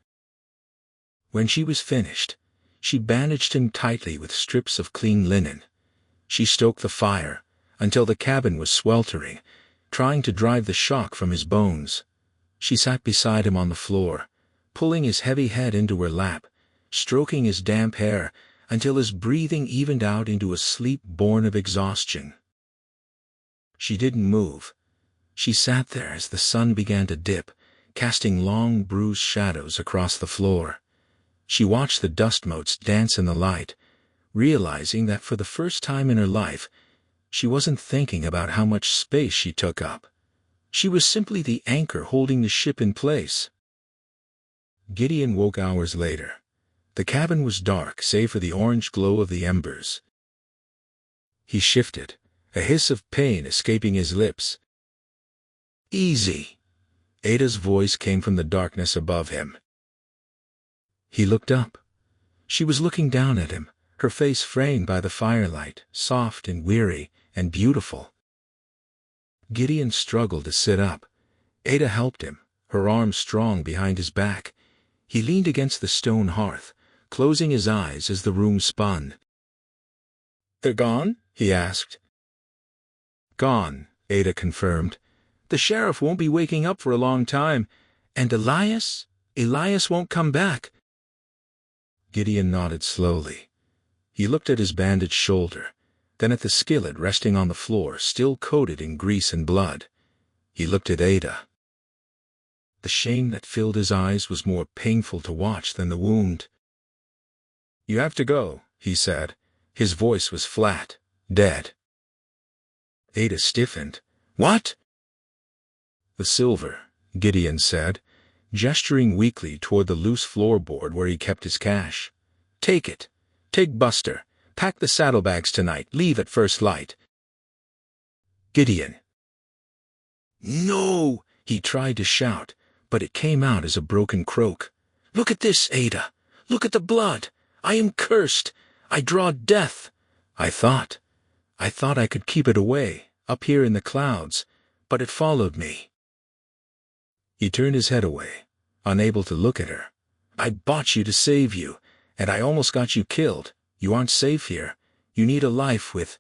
When she was finished, she bandaged him tightly with strips of clean linen. She stoked the fire until the cabin was sweltering, trying to drive the shock from his bones. She sat beside him on the floor, pulling his heavy head into her lap, stroking his damp hair until his breathing evened out into a sleep born of exhaustion. She didn't move. She sat there as the sun began to dip, casting long, bruised shadows across the floor. She watched the dust motes dance in the light, realizing that for the first time in her life, she wasn't thinking about how much space she took up. She was simply the anchor holding the ship in place. Gideon woke hours later. The cabin was dark, save for the orange glow of the embers. He shifted, a hiss of pain escaping his lips. "Easy." Ada's voice came from the darkness above him. He looked up. She was looking down at him, her face framed by the firelight, soft and weary and beautiful. Gideon struggled to sit up. Ada helped him, her arms strong behind his back. He leaned against the stone hearth, closing his eyes as the room spun. "They're gone?" he asked. "Gone," Ada confirmed. "The sheriff won't be waking up for a long time. And Elias won't come back." Gideon nodded slowly. He looked at his bandaged shoulder, then at the skillet resting on the floor, still coated in grease and blood. He looked at Ada. The shame that filled his eyes was more painful to watch than the wound. "You have to go," he said. His voice was flat, dead. Ada stiffened. "What?" "The silver," Gideon said, gesturing weakly toward the loose floorboard where he kept his cash. "Take it. Take Buster. Pack the saddlebags tonight. Leave at first light." "Gideon." "No!" He tried to shout, but it came out as a broken croak. "Look at this, Ada. Look at the blood. I am cursed. I draw death. I thought I could keep it away, up here in the clouds, but it followed me." He turned his head away, unable to look at her. "I bought you to save you, and I almost got you killed. You aren't safe here. You need a life with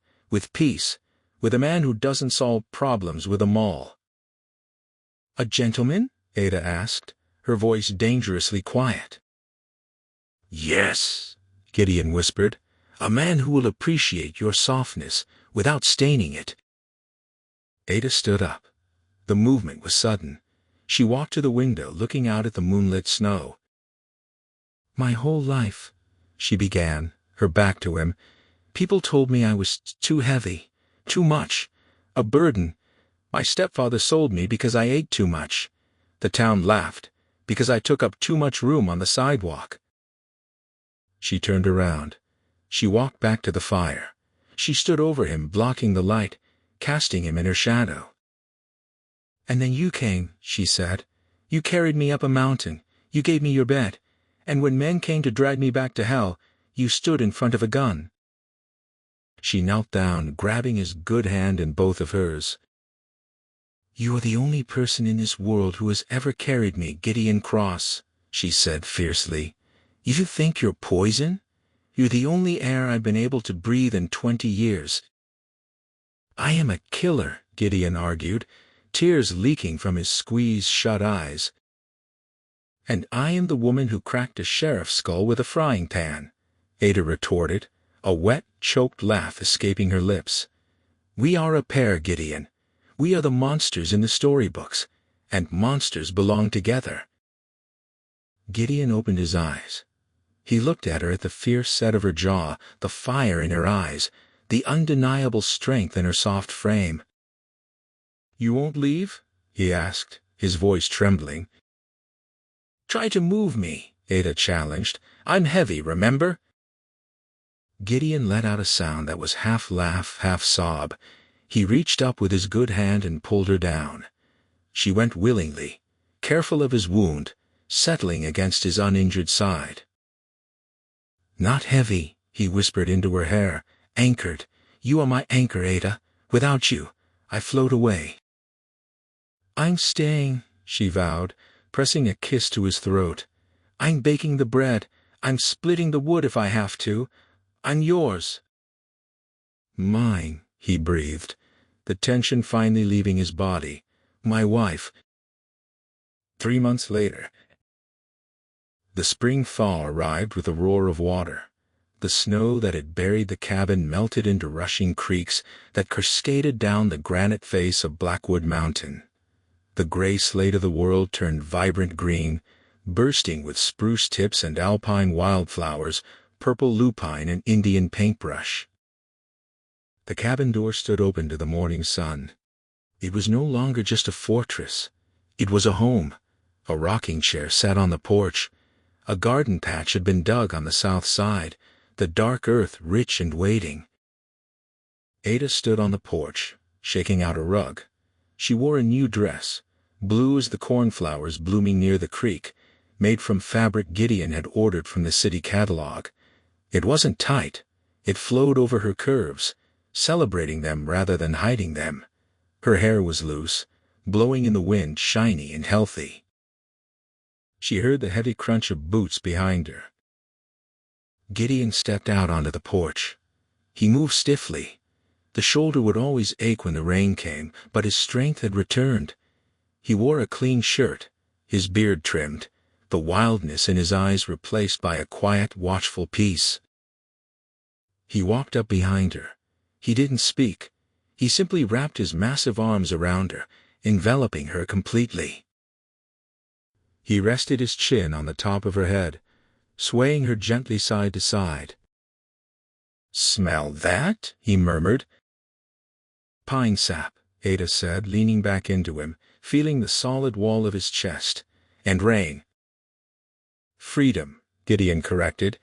peace, with a man who doesn't solve problems with a maul." "A gentleman?" Ada asked, her voice dangerously quiet. "Yes," Gideon whispered. "A man who will appreciate your softness without staining it." Ada stood up. The movement was sudden. She walked to the window, looking out at the moonlit snow. "My whole life," she began, her back to him, "people told me I was too heavy, too much, a burden. My stepfather sold me because I ate too much. The town laughed, because I took up too much room on the sidewalk." She turned around. She walked back to the fire. She stood over him, blocking the light, casting him in her shadow. "And then you came," she said. "You carried me up a mountain. You gave me your bed. And when men came to drag me back to hell, you stood in front of a gun." She knelt down, grabbing his good hand in both of hers. "You are the only person in this world who has ever carried me, Gideon Cross," she said fiercely. "You think you're poison? You're the only air I've been able to breathe in 20 years. "I am a killer," Gideon argued, tears leaking from his squeezed-shut eyes. "And I am the woman who cracked a sheriff's skull with a frying pan," Ada retorted, a wet, choked laugh escaping her lips. "We are a pair, Gideon. We are the monsters in the storybooks, and monsters belong together." Gideon opened his eyes. He looked at her, at the fierce set of her jaw, the fire in her eyes, the undeniable strength in her soft frame. "You won't leave?" he asked, his voice trembling. "Try to move me," Ada challenged. "I'm heavy, remember?" Gideon let out a sound that was half laugh, half sob. He reached up with his good hand and pulled her down. She went willingly, careful of his wound, settling against his uninjured side. "Not heavy," he whispered into her hair. "Anchored. You are my anchor, Ada. Without you, I float away." "I'm staying," she vowed, pressing a kiss to his throat. "I'm baking the bread. I'm splitting the wood if I have to. I'm yours." "Mine," he breathed, the tension finally leaving his body. "My wife." 3 months later. The spring thaw arrived with a roar of water. The snow that had buried the cabin melted into rushing creeks that cascaded down the granite face of Blackwood Mountain. The gray slate of the world turned vibrant green, bursting with spruce tips and alpine wildflowers, purple lupine and Indian paintbrush. The cabin door stood open to the morning sun. It was no longer just a fortress. It was a home. A rocking chair sat on the porch. A garden patch had been dug on the south side, the dark earth rich and waiting. Ada stood on the porch, shaking out a rug. She wore a new dress, blue as the cornflowers blooming near the creek, made from fabric Gideon had ordered from the city catalog. It wasn't tight. It flowed over her curves, celebrating them rather than hiding them. Her hair was loose, blowing in the wind, shiny and healthy. She heard the heavy crunch of boots behind her. Gideon stepped out onto the porch. He moved stiffly. The shoulder would always ache when the rain came, but his strength had returned. He wore a clean shirt, his beard trimmed, the wildness in his eyes replaced by a quiet, watchful peace. He walked up behind her. He didn't speak. He simply wrapped his massive arms around her, enveloping her completely. He rested his chin on the top of her head, swaying her gently side to side. "Smell that?" he murmured. "Pine sap," Ada said, leaning back into him, feeling the solid wall of his chest. "And rain." "Freedom," Gideon corrected.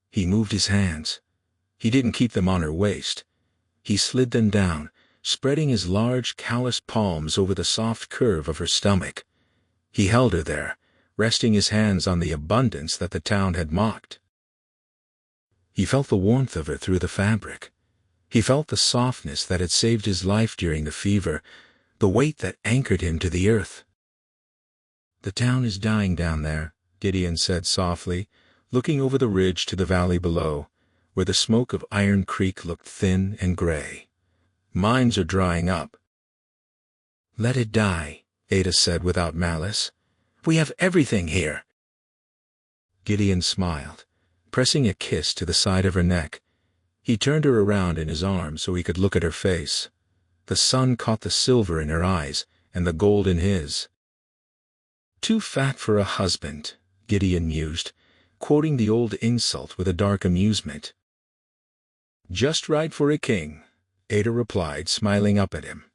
He moved his hands. He didn't keep them on her waist. He slid them down, spreading his large, calloused palms over the soft curve of her stomach. He held her there, resting his hands on the abundance that the town had mocked. He felt the warmth of her through the fabric. He felt the softness that had saved his life during the fever, the weight that anchored him to the earth. "The town is dying down there," Gideon said softly, looking over the ridge to the valley below, where the smoke of Iron Creek looked thin and gray. "Mines are drying up." "Let it die," Ada said without malice. "We have everything here." Gideon smiled, pressing a kiss to the side of her neck. He turned her around in his arms so he could look at her face. The sun caught the silver in her eyes and the gold in his. "Too fat for a husband," Gideon mused, quoting the old insult with a dark amusement. "Just right for a king," Ada replied, smiling up at him.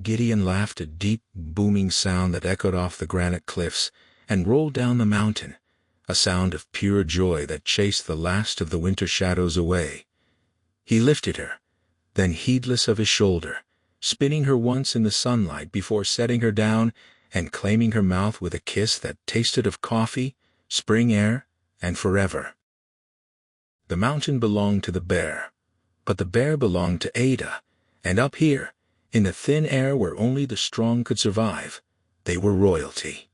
Gideon laughed, a deep, booming sound that echoed off the granite cliffs and rolled down the mountain, a sound of pure joy that chased the last of the winter shadows away. He lifted her, then heedless of his shoulder, spinning her once in the sunlight before setting her down and claiming her mouth with a kiss that tasted of coffee, spring air, and forever. The mountain belonged to the bear, but the bear belonged to Ada, and up here, in the thin air where only the strong could survive, they were royalty.